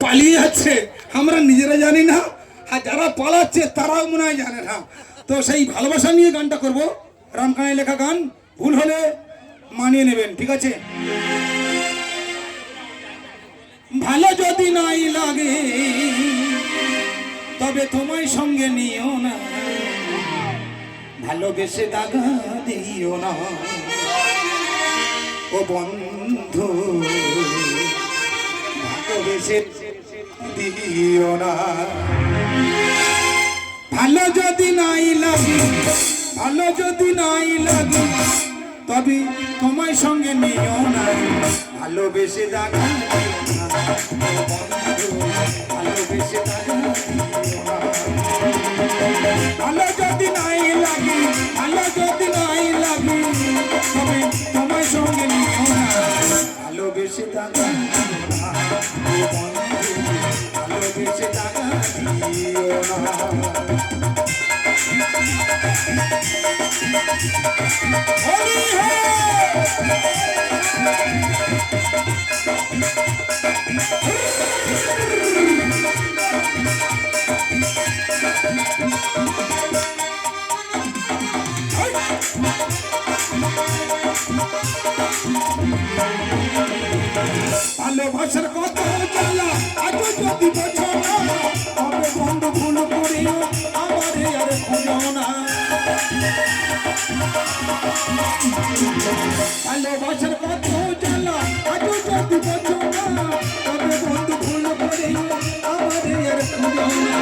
পালিয়ে যাচ্ছে আমরা নিজেরা জানি না, আর যারা পালাচ্ছে তারাও মনে হয় জানে না। তো সেই ভালোবাসা নিয়ে গানটা করব, রামকানাই লেখা গান। ভুল হলে মানিয়ে নেবেন, ঠিক আছে? ভালো যদি নাই লাগে তবে তোমায় সঙ্গে নিও না, ভালোবেসে দাগা দিও না ও বন্ধু, ভালোবেসে দিও না। ভালো যদি নাই লাগে, ভালো যদি নাই লাগে তবে তোমায় সঙ্গে নিও না, ভালোবেসে দাগা দিও না ও বন্ধু, ভালোবেসে দাগা দিও না। ভালো যদি নাই লাগে, ভালো যদি নাই লাগে তবে তোমায় সঙ্গে নিও না, ভালোবেসে দাগা দিও না ও বন্ধু, ভালোবেসে দাগা দিও না। হরি হরি ভালোবাসার কত জ্বালা আজও যদি বোঝো না, তবে বন্ধু ভুল করিও আমারে আর খুঁজো না। ভালোবাসার কত জ্বালা আজও যদি বোঝো না, তবে বন্ধু ভুল করিও আমারে আর খুঁজো না।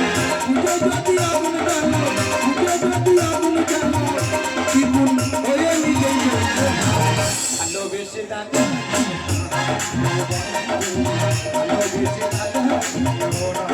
খুঁজো যদি আগুন জ্বালা, খুঁজো যদি আগুন জ্বালা, জীবন হয়ে নিজেই ভালোবেসে দাগা ভালোবেসে দাগা দিও না।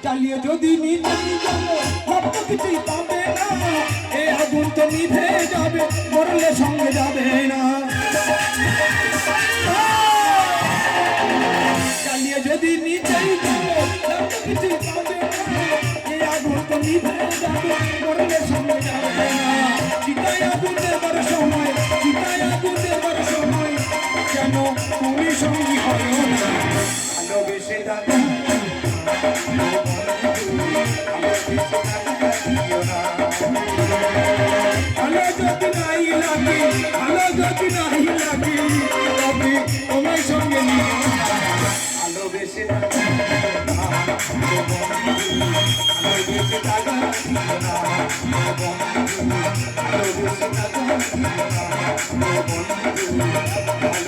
চালিয়ে যদি নিভে যাবে ভাবতো কিছুই পাবে না, এ আগুন তো নিভে যাবে মরলে সঙ্গে যাবে না। চালিয়ে যদি নিভেই যাবে ভাবতো কিছুই পাবে না, এ আগুন তো নিভে যাবে মরলে সঙ্গে যাবে না। চিতায় আগুন দেবার সময়, চিতায় আগুন দেবার সময় কেন তুমি সঙ্গী হলো না, ভালোবেসে দাগা ভালো যদি নাই লাগে, ভালো যদি নাই লাগে তবে তোমায় সঙ্গে নিও না, ভালোবেসে ভালোবেসে দাগা দিও না বন্ধু, ভালোবেসে দাগা দিও না বন্ধু,